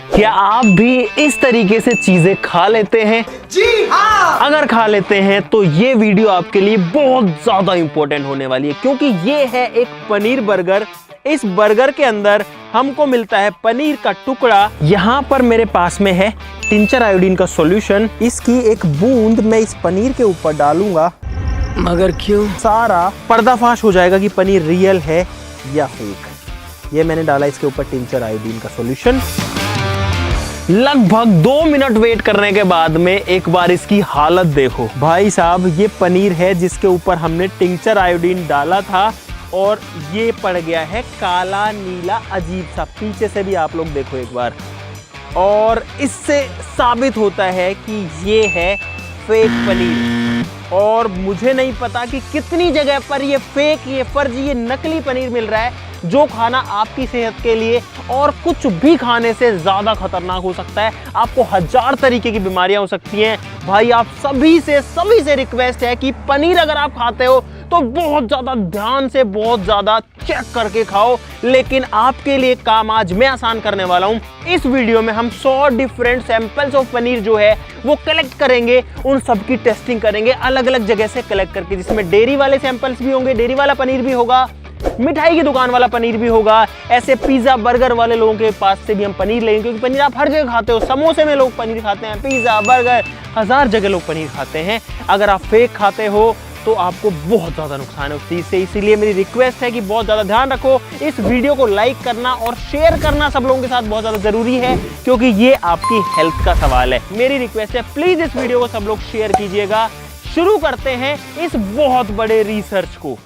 क्या आप भी इस तरीके से चीजें खा लेते हैं? जी हाँ। अगर खा लेते हैं तो ये वीडियो आपके लिए बहुत ज्यादा इंपॉर्टेंट होने वाली है, क्योंकि ये है एक पनीर बर्गर। इस बर्गर के अंदर हमको मिलता है पनीर का टुकड़ा। यहाँ पर मेरे पास में है टिंचर आयोडीन का सॉल्यूशन। इसकी एक बूंद मैं इस पनीर के ऊपर डालूंगा, मगर क्यों? सारा पर्दाफाश हो जाएगा कि पनीर रियल है या फेक। ये मैंने डाला इसके ऊपर टिंचर आयोडीन का सॉल्यूशन। लगभग 2 मिनट वेट करने के बाद में एक बार इसकी हालत देखो भाई साहब। ये पनीर है जिसके ऊपर हमने टिंचर आयोडीन डाला था और ये पड़ गया है काला नीला अजीब सा। पीछे से भी आप लोग देखो एक बार, और इससे साबित होता है कि ये है फेक पनीर। और मुझे नहीं पता कि कितनी जगह पर ये फेक, ये फर्जी, ये नकली पनीर मिल रहा है, जो खाना आपकी सेहत के लिए और कुछ भी खाने से ज़्यादा खतरनाक हो सकता है। आपको 1000 तरीके की बीमारियां हो सकती हैं। भाई आप सभी से रिक्वेस्ट है कि पनीर अगर आप खाते हो तो बहुत ज़्यादा ध्यान से, बहुत ज़्यादा चेक करके खाओ। लेकिन आपके लिए काम आज मैं आसान करने वाला हूँ। इस वीडियो में हम 100 डिफरेंट सैंपल्स ऑफ पनीर जो है वो कलेक्ट करेंगे, उन सब की टेस्टिंग करेंगे अलग अलग जगह से कलेक्ट करके, जिसमें डेयरी वाले सैंपल्स भी होंगे, डेयरी वाला पनीर भी होगा, मिठाई की दुकान वाला पनीर भी होगा, ऐसे पिज्जा बर्गर वाले लोगों के पास से भी हम पनीर लेंगे, क्योंकि पनीर आप हर जगह खाते हो। समोसे में लोग पनीर खाते हैं, पिज्जा बर्गर 1000 जगह लोग पनीर खाते हैं। अगर आप फेक खाते हो तो आपको बहुत ज़्यादा नुकसान है उस चीज़ से। इसीलिए मेरी रिक्वेस्ट है कि बहुत ज़्यादा ध्यान रखो। इस वीडियो को लाइक करना और शेयर करना सब लोगों के साथ बहुत ज़्यादा ज़रूरी है, क्योंकि ये आपकी हेल्थ का सवाल है। मेरी रिक्वेस्ट है, प्लीज़ इस वीडियो को सब लोग शेयर कीजिएगा। शुरू करते हैं इस बहुत बड़े रिसर्च को।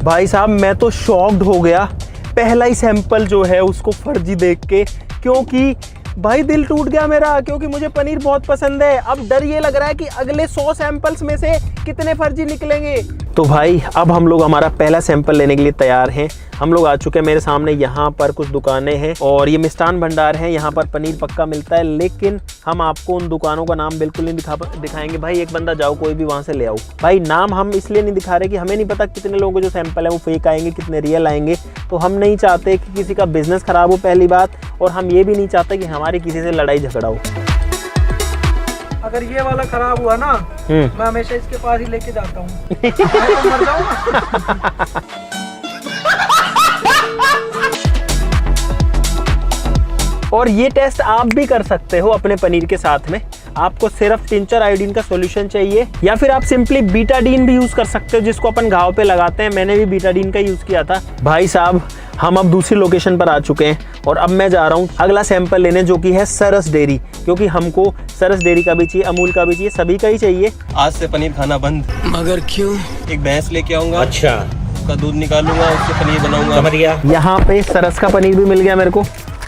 भाई साहब मैं तो शॉक्ड हो गया पहला ही सैंपल जो है उसको फर्जी देख के, क्योंकि भाई दिल टूट गया मेरा, क्योंकि मुझे पनीर बहुत पसंद है। अब डर ये लग रहा है कि अगले 100 सैंपल्स में से कितने फर्जी निकलेंगे। तो भाई अब हम लोग हमारा पहला सैंपल लेने के लिए तैयार हैं। हम लोग आ चुके हैं। मेरे सामने यहाँ पर कुछ दुकानें हैं और ये मिष्ठान भंडार है। यहाँ पर पनीर पक्का मिलता है, लेकिन हम आपको उन दुकानों का नाम बिल्कुल नहीं दिखाएंगे। भाई एक बंदा जाओ कोई भी वहाँ से ले आओ। भाई नाम हम इसलिए नहीं दिखा रहे कि हमें नहीं पता कितने लोगों के जो सैंपल है वो फेक आएंगे, कितने रियल आएंगे। तो हम नहीं चाहते कि किसी का बिजनेस खराब हो, पहली बात, और हम ये भी नहीं चाहते कि हमारी किसी से लड़ाई झगड़ा हो। अगर ये वाला खराब हुआ ना, मैं हमेशा इसके पास ही लेके जाता हूँ। मैं तो मर जाऊंगा। और ये टेस्ट आप भी कर सकते हो अपने पनीर के साथ में। आपको सिर्फ टिंचर आयोडीन का सॉल्यूशन चाहिए, या फिर आप सिंपली बीटाडीन भी यूज कर सकते हो, जिसको अपन घाव पे लगाते हैं। मैंने भी बीटाडीन का यूज किया था। भाई साहब हम अब दूसरी लोकेशन पर आ चुके हैं और अब मैं जा रहा हूँ अगला सैंपल लेने, जो कि है सरस डेयरी, क्योंकि हमको सरस डेयरी का भी चाहिए, अमूल का भी चाहिए, सभी का ही चाहिए। आज से पनीर खाना बंद। मगर क्यों? एक भैंस लेके आऊंगा, अच्छा, उसका दूध निकालूंगा, उससे पनीर बनाऊंगा। यहाँ पे सरस का पनीर भी मिल गया मेरे को,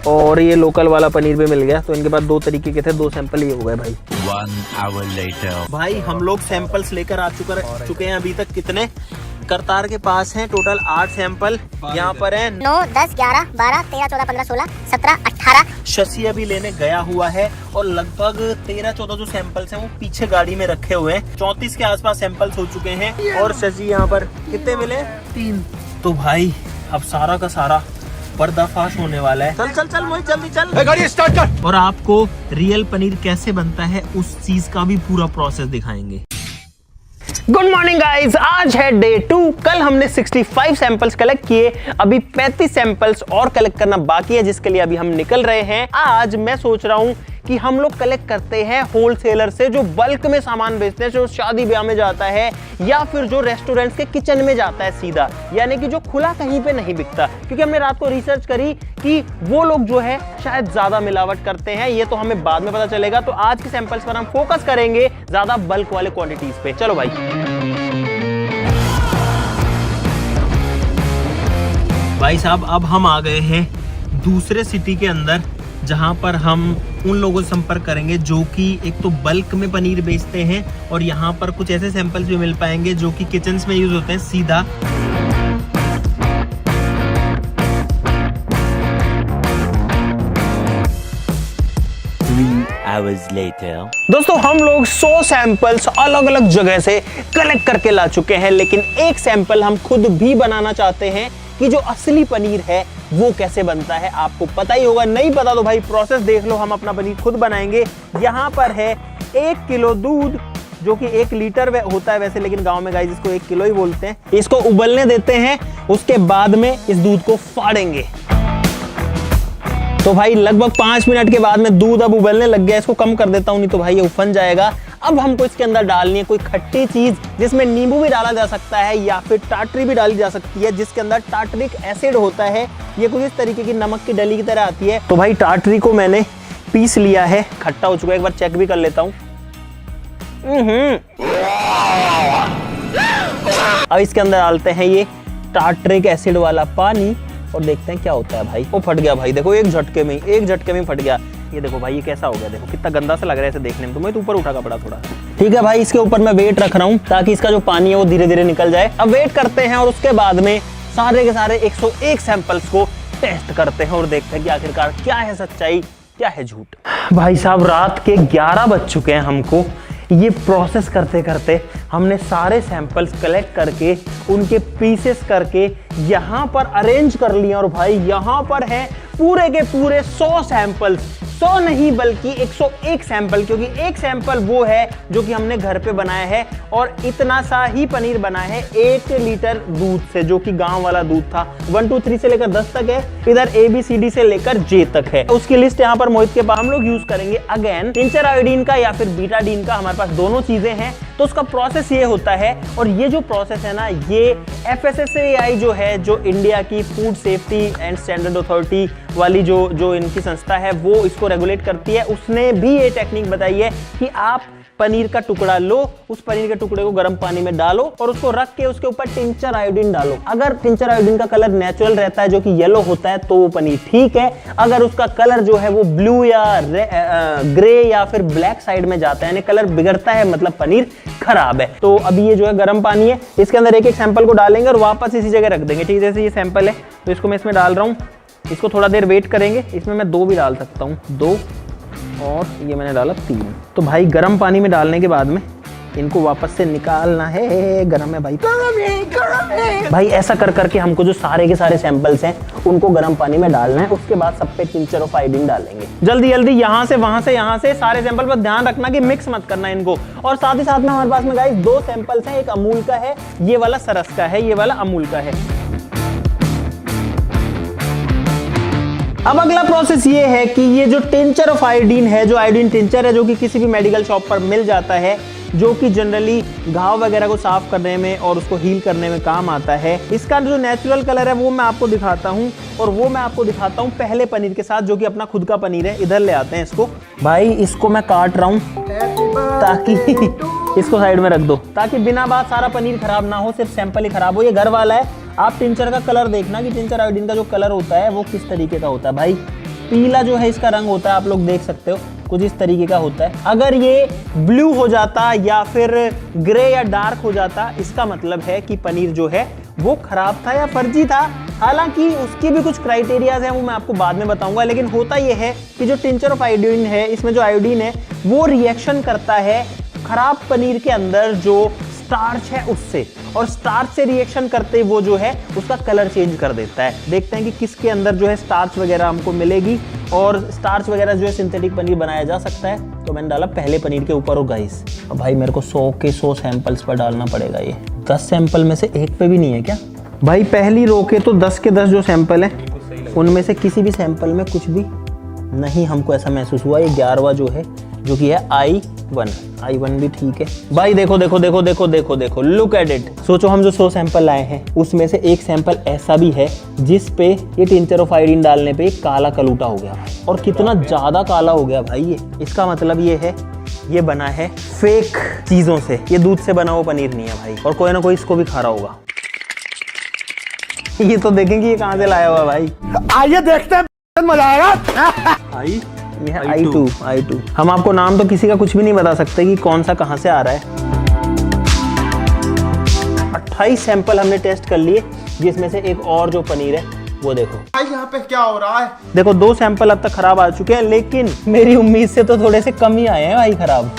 और ये लोकल वाला पनीर भी मिल गया। तो इनके पास 2 तरीके के थे, 2 सैंपल ये हो गए भाई। 1 hour later. भाई हम लोग सैंपल्स लेकर आ चुके हैं। अभी तक कितने करतार के पास हैं? टोटल 8 सैंपल यहाँ पर हैं। 9, 10, 11, 12, 13, 14, 15, 16, 17, 18। शशि अभी लेने गया हुआ है और लगभग 13-14 जो सैंपल्स हैं वो पीछे गाड़ी में रखे हुए हैं। 34 के आसपास सैंपल्स हो चुके हैं। और शशि यहाँ पर कितने मिले? 3। तो भाई अब सारा का सारा पर्दाफाश होने वाला है। चल चल चल मोहित जल्दी चल, गाड़ी स्टार्ट कर। और आपको रियल पनीर कैसे बनता है उस चीज का भी पूरा प्रोसेस दिखाएंगे। गुड मॉर्निंग गाइज, आज है डे 2। कल हमने 65 सैंपल्स कलेक्ट किए, अभी 35 सैंपल्स और कलेक्ट करना बाकी है, जिसके लिए अभी हम निकल रहे हैं। आज मैं सोच रहा हूं कि हम लोग कलेक्ट करते हैं होलसेलर से, जो बल्क में सामान बेचते हैं, जो शादी ब्याह में जाता है या फिर जो रेस्टोरेंट्स के किचन में जाता है सीधा, यानी कि जो खुला कहीं पे नहीं बिकता। क्योंकि हमने रात को रिसर्च करी कि वो लोग जो है शायद ज्यादा मिलावट करते हैं, ये तो हमें बाद में पता चलेगा। तो आज के सैंपल्स पर हम फोकस करेंगे ज्यादा बल्क वाले क्वांटिटीज पे। चलो भाई। भाई साहब अब हम आ गए हैं दूसरे सिटी के अंदर, जहां पर हम उन लोगों से संपर्क करेंगे जो कि एक तो बल्क में पनीर बेचते हैं, और यहाँ पर कुछ ऐसे सैंपल्स भी मिल पाएंगे जो कि किचन्स में यूज होते हैं सीधा। 3 hours hours later. दोस्तों हम लोग 100 सैंपल्स अलग अलग जगह से कलेक्ट करके ला चुके हैं, लेकिन एक सैंपल हम खुद भी बनाना चाहते हैं कि जो असली पनीर है वो कैसे बनता है। आपको पता ही होगा, नहीं पता तो भाई प्रोसेस देख लो, हम अपना पनीर खुद बनाएंगे। यहाँ पर है 1 किलो दूध, जो कि 1 लीटर होता है वैसे, लेकिन गांव में गाइस इसको 1 किलो ही बोलते हैं। इसको उबलने देते हैं, उसके बाद में इस दूध को फाड़ेंगे। तो भाई लगभग 5 मिनट के बाद में दूध अब उबलने लग गया। इसको कम कर देता हूं, नहीं तो भाई ये उफन जाएगा। अब हमको इसके अंदर डालनी है कोई खट्टी चीज, जिसमें नींबू भी डाला जा सकता है या फिर टाटरी भी डाली जा सकती है, जिसके अंदर टाटरिक एसिड होता है। ये कुछ इस तरीके की नमक की डली की तरह आती है। तो भाई टाटरी को मैंने पीस लिया है, खट्टा हो चुका है, एक बार चेक भी कर लेता हूँ। अब इसके अंदर डालते हैं ये टाटरिक एसिड वाला पानी और देखते हैं क्या होता है। भाई वो फट गया भाई, देखो एक झटके में फट गया। ये देखो भाई ये कैसा हो गया, देखो कितना गंदा सा लग रहा है इसे देखने में। तो मैं तो ऊपर उठा कपड़ा थोड़ा। ठीक है भाई, इसके ऊपर मैं वेट रख रहा हूँ ताकि इसका जो पानी है वो धीरे धीरे निकल जाए। अब वेट करते हैं और उसके बाद में सारे के सारे 101 सैंपल्स को टेस्ट करते हैं और देखते हैं कि आखिरकार क्या है सच्चाई, क्या है झूठ। भाई साहब रात के 11 बज चुके हैं। हमको ये प्रोसेस करते करते हमने सारे सैंपल्स कलेक्ट करके उनके पीसेस करके यहाँ पर अरेंज कर लिया। और भाई यहाँ पर है पूरे के पूरे 100 सैंपल्स, 100 नहीं बल्कि 101 सैंपल, क्योंकि एक सैंपल वो है जो कि हमने घर पे बनाया है और इतना सा ही पनीर बना है 1 लीटर दूध से, जो कि गांव वाला दूध था। 1 2 3 से लेकर 10 तक है, इधर ABCD से लेकर J तक है। उसकी लिस्ट यहाँ पर मोहित के पास। हम लोग यूज करेंगे अगेन टिंचर आयोडीन का या फिर बीटाडीन का, हमारे पास दोनों चीजें हैं। तो उसका प्रोसेस ये होता है, और ये जो प्रोसेस है ना, ये FSSAI जो है, जो इंडिया की food safety and standard authority वाली जो इनकी संस्था है, वो इसको रेगुलेट करती है। उसने भी ये टेक्निक बताई है कि आप पनीर का टुकड़ा लो, उस पनीर के टुकड़े को गर्म पानी में डालो और उसको रख के उसके ऊपर टिंचर आयोडीन डालो। अगर टिंचर आयोडीन का कलर नेचुरल रहता है, जो कि येलो होता है, तो वो पनीर ठीक है। अगर उसका कलर जो है वो ब्लू या ग्रे या फिर ब्लैक साइड में जाता है, यानी कलर बिगड़ता है, मतलब पनीर खराब है। तो अभी ये जो है गर्म पानी है, इसके अंदर एक एक सैंपल को डालेंगे और वापस इसी जगह रख देंगे। ठीक, जैसे ये सैंपल है तो इसको मैं इसमें डाल रहा हूँ। इसको थोड़ा देर वेट करेंगे। इसमें मैं 2 भी डाल सकता हूँ, 2 और ये मैंने डाला 3। तो भाई गर्म पानी में डालने के बाद में इनको वापस से निकालना है। गर्म है भाई, गर्म है भाई। ऐसा कर करके हमको जो सारे के सारे सैंपल्स हैं उनको गर्म पानी में डालना है। उसके बाद सब पे टिंचर ऑफ आयोडीन डालेंगे। जल्दी जल्दी यहाँ से वहां से यहाँ से सारे सैंपल पर ध्यान रखना कि मिक्स मत करना इनको। और साथ ही साथ में हमारे पास में गाइस 2 सैंपल्स हैं, एक अमूल का है, ये वाला सरस का है, ये वाला अमूल का है। अब अगला प्रोसेस ये है कि ये जो टिंचर ऑफ आयोडीन है, जो आयोडीन टिंचर है, जो कि किसी भी मेडिकल शॉप पर मिल जाता है, जो कि जनरली घाव वगैरह को साफ करने में और उसको हील करने में काम आता है। इसका जो नेचुरल कलर है वो मैं आपको दिखाता हूँ, और वो मैं आपको दिखाता हूँ पहले पनीर के साथ, जो कि अपना खुद का पनीर है। इधर ले आते हैं इसको। भाई इसको मैं काट रहा हूँ ताकि इसको साइड में रख दो, ताकि बिना बात सारा पनीर खराब ना हो, सिर्फ सैंपल ही खराब हो। ये घर वाला है। आप टिंचर का कलर देखना कि टिंचर आयोडीन का जो कलर होता है वो किस तरीके का होता है। भाई पीला जो है इसका रंग होता है, आप लोग देख सकते हो, कुछ इस तरीके का होता है। अगर ये ब्लू हो जाता या फिर ग्रे या डार्क हो जाता, इसका मतलब है कि पनीर जो है वो खराब था या फर्जी था। हालांकि उसकी भी कुछ क्राइटेरियाज हैं, वो मैं आपको बाद में बताऊंगा। लेकिन होता यह है कि जो टिंचर ऑफ आयोडीन है, इसमें जो आयोडीन है वो रिएक्शन करता है खराब पनीर के अंदर जो स्टार्च है उससे, और स्टार्च से रिएक्शन करते वो जो है उसका कलर चेंज कर देता है। देखते हैं कि किसके अंदर जो है स्टार्च वगैरह हमको मिलेगी, और स्टार्च वगैरह जो है सिंथेटिक पनीर बनाया जा सकता है। तो मैंने डाला पहले पनीर के ऊपर। और गाइस अब भाई मेरे को 100 के 100 सैंपल्स पर डालना पड़ेगा। ये 10 सैंपल में से एक पे भी नहीं है क्या भाई? पहली रो के तो 10 के 10 जो सैंपल है उनमें से किसी भी सैंपल में कुछ भी नहीं हमको ऐसा महसूस हुआ। ये 11वां जो है, जो कि है I1 भी ठीक है भाई। देखो देखो देखो देखो देखो देखो, लुक एट इट। सोचो हम जो 100 सैंपल लाए हैं उसमें से एक सैंपल ऐसा भी है जिस पे ये टिंचर ऑफ आयोडीन डालने पे काला कलूटा हो गया, और कितना ज्यादा काला हो गया भाई ये। इसका मतलब ये है ये बना है फेक चीजों से, ये दूध से बना हुआ पनीर नहीं है भाई, और कोई ना कोई इसको भी खा रहा होगा। ये तो देखेंगे ये कहाँ से लाया हुआ भाई। आइए देखते हैं, मजा आएगा। ये है I2। हम आपको नाम तो किसी का कुछ भी नहीं बता सकते कि कौन सा कहां से आ रहा है। 28 सैंपल हमने टेस्ट कर लिए, जिसमें से एक और जो पनीर है वो देखो भाई यहाँ पे क्या हो रहा है। देखो 2 सैंपल अब तक खराब आ चुके हैं, लेकिन मेरी उम्मीद से तो थोड़े से कम ही आए हैं भाई खराब।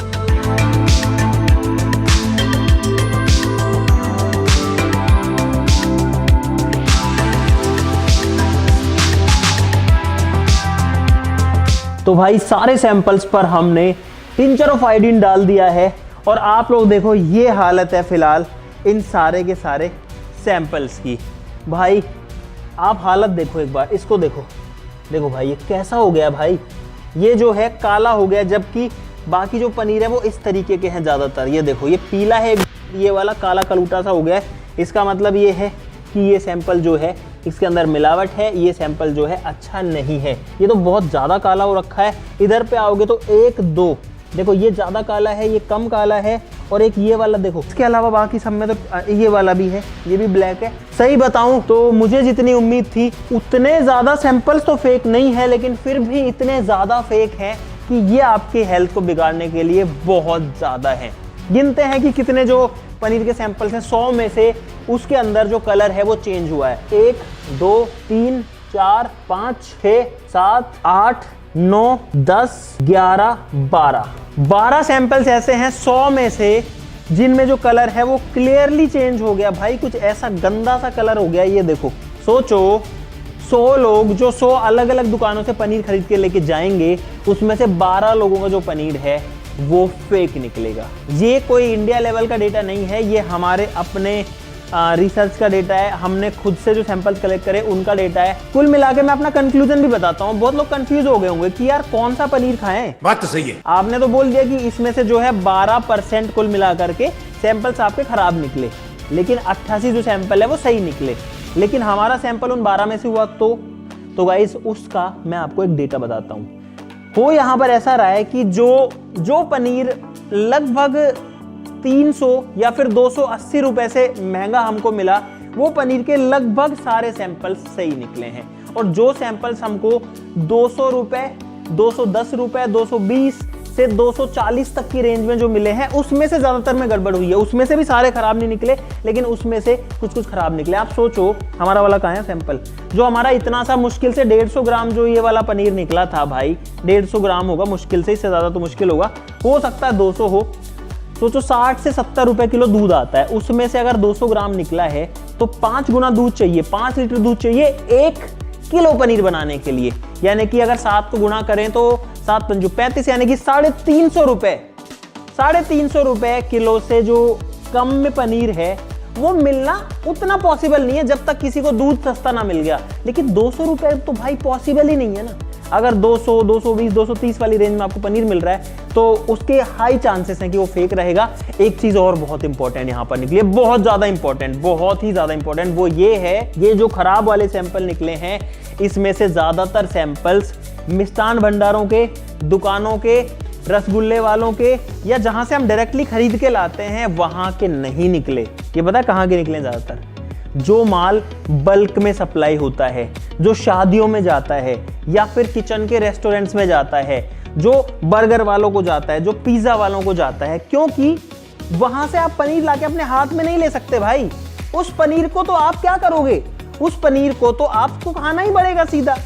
तो भाई सारे सैंपल्स पर हमने टिंचर ऑफ आयोडीन डाल दिया है और आप लोग देखो ये हालत है फिलहाल इन सारे के सारे सैंपल्स की। भाई आप हालत देखो एक बार, इसको देखो, देखो भाई ये कैसा हो गया भाई, ये जो है काला हो गया, जबकि बाकी जो पनीर है वो इस तरीके के हैं ज़्यादातर। ये देखो ये पीला है, ये वाला काला कलूटा सा हो गया है। इसका मतलब ये है कि ये सैंपल जो है इसके अंदर मिलावट है, ये सैंपल जो है अच्छा नहीं है। ये तो बहुत ज़्यादा काला हो रखा है। इधर पे आओगे तो 1 2 देखो ये ज़्यादा काला है, ये कम काला है, और एक ये वाला देखो। इसके अलावा बाकी सब में तो ये वाला भी है, ये भी ब्लैक है। सही बताऊं तो मुझे जितनी उम्मीद थी उतने ज़्यादा सैंपल्स तो फेक नहीं है, लेकिन फिर भी इतने ज़्यादा फेक हैं कि ये आपके हेल्थ को बिगाड़ने के लिए बहुत ज़्यादा है। गिनते हैं कि कितने जो पनीर के सैंपल्स हैं, 100 में से उसके अंदर जो कलर है वो चेंज हुआ है। 1 2 3 4 5 6 7 8 9 10 11 12 सैंपल्स ऐसे हैं 100 में से जिनमें जो कलर है वो क्लियरली चेंज हो गया। भाई कुछ ऐसा गंदा सा कलर हो गया। ये देखो, सोचो 100 लोग जो 100 अलग अलग दुकानों से पनीर खरीद के लेके जाएंगे, उसमें से 12 लोगों का जो पनीर है वो फेक निकलेगा। ये कोई इंडिया लेवल का डेटा नहीं है, ये हमारे अपने रिसर्च का डेटा है। हमने खुद से जो सैंपल्स कलेक्ट करे उनका डेटा है। कुल मिला के मैं अपना कंक्लूजन भी बताता हूँ। बहुत लोग कंफ्यूज हो गए होंगे कि यार कौन सा पनीर खाएं। बात तो सही है। आपने तो बोल दिया कि इसमें से जो है 12% कुल मिला करके सैंपल्स आपके खराब निकले, लेकिन 88 जो सैंपल है वो सही निकले। लेकिन हमारा सैंपल उन 12 में से हुआ तो गाइस उसका मैं आपको एक डेटा बताता हूँ। हो यहाँ पर ऐसा रहा है कि जो पनीर लगभग 300 या फिर 280 रुपए से महंगा हमको मिला, वो पनीर के लगभग सारे सैंपल्स सही निकले हैं। और जो सैंपल्स हमको 200 रुपए, 210 रुपए, 220 से 240 तक की रेंज में जो मिले हैं, उसमें से ज्यादातर में गड़बड़ हुई है। उसमें से भी सारे खराब नहीं निकले, लेकिन उसमें से कुछ खराब निकले। आप सोचो हमारा वाला कहाँ है सैंपल, जो हमारा इतना सा मुश्किल से 150 ग्राम जो ये वाला पनीर निकला था भाई, 150 ग्राम होगा मुश्किल से, इससे ज्यादा तो मुश्किल होगा, हो सकता है 200 हो। सोचो 60 से 70 रुपए किलो दूध आता है, उसमें से अगर 200 ग्राम निकला है तो 5 गुना दूध चाहिए, 5 लीटर दूध चाहिए 1 किलो पनीर बनाने के लिए। यानी कि अगर 7 को गुना करें तो 7 पंजू 35, यानी कि 350 रुपए, 350 रुपए किलो से जो कम में पनीर है वो मिलना उतना पॉसिबल नहीं है जब तक किसी को दूध सस्ता ना मिल गया। लेकिन 200 रुपए तो भाई पॉसिबल ही नहीं है ना। अगर 200, 220, 230 वाली रेंज में आपको पनीर मिल रहा है तो उसके हाई चांसेस हैं कि वो फेक रहेगा। एक चीज और बहुत इंपॉर्टेंट यहाँ पर निकली है, बहुत ज्यादा इंपॉर्टेंट, बहुत ही ज्यादा इंपॉर्टेंट, वो ये है, ये जो खराब वाले सैंपल निकले हैं इसमें से ज्यादातर सैंपल्स मिष्ठान भंडारों के, दुकानों के, रसगुल्ले वालों के, या जहां से हम डायरेक्टली खरीद के लाते हैं वहां के नहीं निकले। ये पता है कहां के निकले? ज्यादातर जो माल बल्क में सप्लाई होता है, जो शादियों में जाता है, या फिर किचन के रेस्टोरेंट्स में जाता है, जो बर्गर वालों को जाता है, जो पिज्जा वालों को जाता है, क्योंकि वहां से आप पनीर लाके अपने हाथ में नहीं ले सकते भाई। उस पनीर को तो आप क्या करोगे, उस पनीर को तो आपको खाना ही पड़ेगा सीधा।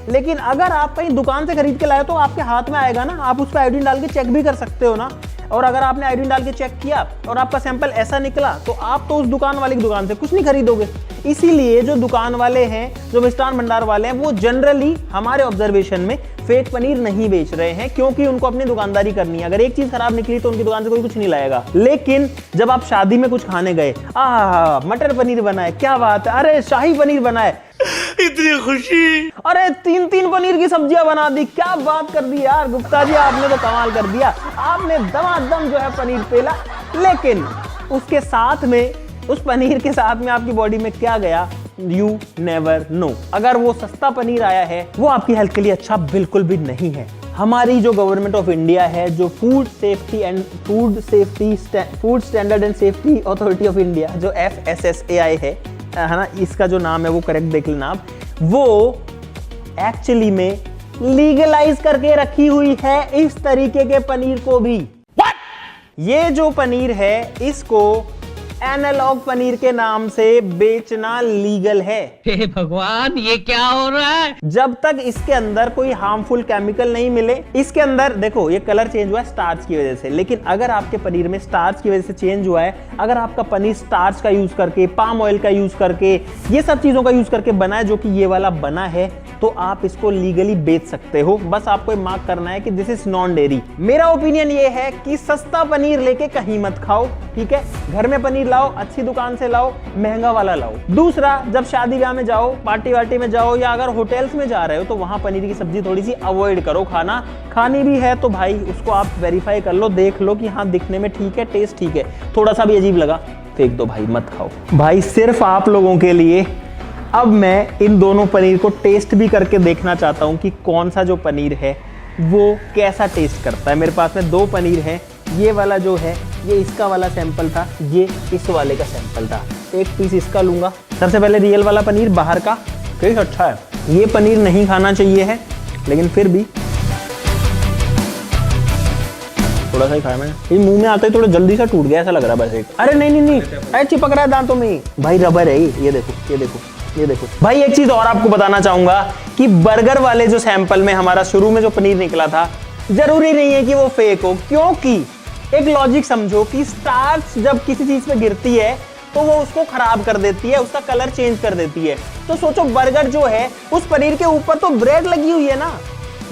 लेकिन अगर आप कहीं दुकान से खरीद के लाए तो आपके हाथ में आएगा ना, आप उस पर आयोडीन डाल के चेक भी कर सकते हो ना। और अगर आपने आयोडीन डाल के चेक किया और आपका सैंपल ऐसा निकला तो आप तो उस दुकान वाली की दुकान से कुछ नहीं खरीदोगे। इसीलिए जो दुकान वाले हैं, जो मिष्ठान भंडार वाले हैं, वो जनरली हमारे ऑब्जर्वेशन में फेक पनीर नहीं बेच रहे हैं, क्योंकि उनको अपनी दुकानदारी करनी है। अगर एक चीज खराब निकली तो उनकी दुकान से कोई कुछ नहीं लाएगा। लेकिन जब आप शादी में कुछ खाने गए, मटर पनीर बनाए, क्या बात है, अरे शाही पनीर बनाए, इतनी खुशी, अरे 3 पनीर की सब्जियां बना दी, क्या बात कर दी यार गुप्ता जी, आपने तो कमाल कर दिया, आपने दमादम जो है पनीर पेला। लेकिन उसके साथ में, उस पनीर के साथ में आपकी बॉडी में क्या गया, यू नेवर नो। अगर वो सस्ता पनीर आया है वो आपकी हेल्थ के लिए अच्छा बिल्कुल भी नहीं है। हमारी जो गवर्नमेंट ऑफ इंडिया है, जो food standard and safety authority of India, जो FSSAI है ना, इसका जो नाम है वो करेक्ट देख लेना आप, वो एक्चुअली में लीगलाइज करके रखी हुई है इस तरीके के पनीर को भी। ये जो पनीर है इसको एनालॉग पनीर के नाम से बेचना लीगल है। हे भगवान, ये क्या हो रहा है? जब तक इसके अंदर कोई हार्मफुल केमिकल नहीं मिले। इसके अंदर देखो ये कलर चेंज हुआ है स्टार्च की वजह से, लेकिन अगर आपके पनीर में स्टार्च की वजह से चेंज हुआ है, अगर आपका पनीर स्टार्च का यूज करके, पाम ऑयल का यूज करके, ये सब चीजों का यूज करके बना है, जो कि ये वाला बना है, तो आप इसको लीगली बेच सकते हो। बस आपको मार्क करना है कि दिस इज नॉन डेयरी। मेरा ओपिनियन ये है कि सस्ता पनीर लेके कहीं मत खाओ, ठीक है? घर में पनीर लाओ, अच्छी दुकान से लाओ, महंगा वाला लाओ। दूसरा, जब शादी ब्याह में जाओ, पार्टी वार्टी में जाओ, या अगर होटल्स में जा रहे हो, तो वहां पनीर की सब्जी थोड़ी सी अवॉइड करो खाना। खानी भी है तो भाई उसको आप वेरीफाई कर लो, देख लो कि हाँ दिखने में ठीक है, टेस्ट ठीक है, थोड़ा सा भी अजीब लगा फेंक दो भाई, मत खाओ। भाई सिर्फ आप लोगों के लिए अब मैं इन दोनों पनीर को टेस्ट भी करके देखना चाहता हूं कि कौन सा जो पनीर है वो कैसा टेस्ट करता है। मेरे पास में 2 पनीर हैं, ये वाला जो है ये इसका वाला सैंपल था, ये इस वाले का सैंपल था। एक पीस इसका लूंगा। सबसे पहले रियल वाला पनीर बाहर का, टेस्ट अच्छा है। ये पनीर नहीं खाना चाहिए है, लेकिन फिर भी थोड़ा सा ही खाया मैंने। ये मुंह में आते ही थोड़ा जल्दी से टूट गया ऐसा लग रहा है बस एक। अरे नहीं, अरे चिपक रहा है दांतों में। भाई रबर है ये देखो, ये देखो, ये देखो। भाई एक चीज और आपको बताना चाहूंगा कि बर्गर वाले जो सैंपल में हमारा शुरू में जो पनीर निकला था, जरूरी नहीं है कि वो फेक हो, क्योंकि एक लॉजिक समझो कि स्टार्च जब किसी चीज पे गिरती है तो वो उसको खराब कर देती है, उसका कलर चेंज कर देती है। तो सोचो बर्गर जो है उस पनीर के ऊपर तो ब्रेड लगी हुई है ना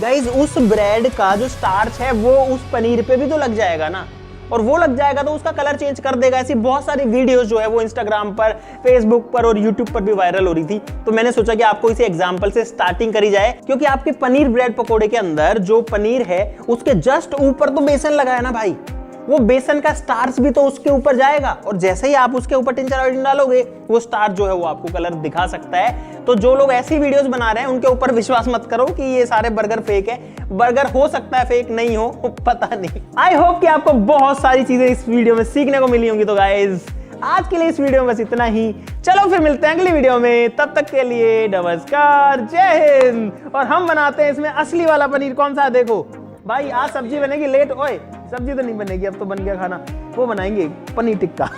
गाइज, उस ब्रेड का जो स्टार्च है वो उस पनीर पे भी तो लग जाएगा ना, और वो लग जाएगा तो उसका कलर चेंज कर देगा। ऐसी बहुत सारी वीडियोस जो है वो इंस्टाग्राम पर, फेसबुक पर और यूट्यूब पर भी वायरल हो रही थी। तो मैंने सोचा कि आपको इसी एग्जांपल से स्टार्टिंग करी जाए, क्योंकि आपके पनीर ब्रेड पकोड़े के अंदर जो पनीर है उसके जस्ट ऊपर तो बेसन लगा है ना भाई, वो बेसन का स्टार्च भी तो उसके ऊपर जाएगा, और जैसे ही आप उसके ऊपर टिंचर आयोडीन डालोगे वो स्टार्च जो है वो आपको कलर दिखा सकता है। तो जो लोग ऐसी वीडियोस बना रहे हैं उनके ऊपर विश्वास मत करो कि ये सारे बर्गर फेक है। बर्गर हो सकता है फेक, नहीं हो पता नहीं। आई होप कि आपको बहुत सारी चीजें इस वीडियो में सीखने को मिली होंगी। तो गाइज आज के लिए इस वीडियो में बस इतना ही। चलो फिर मिलते हैं अगली वीडियो में, तब तक के लिए नमस्कार, जय हिंद। और हम बनाते हैं इसमें असली वाला पनीर। कौन सा देखो भाई, आज सब्जी बनेगी लेट। ओए सब्जी तो नहीं बनेगी, अब तो बन गया खाना, वो बनाएंगे पनीर टिक्का।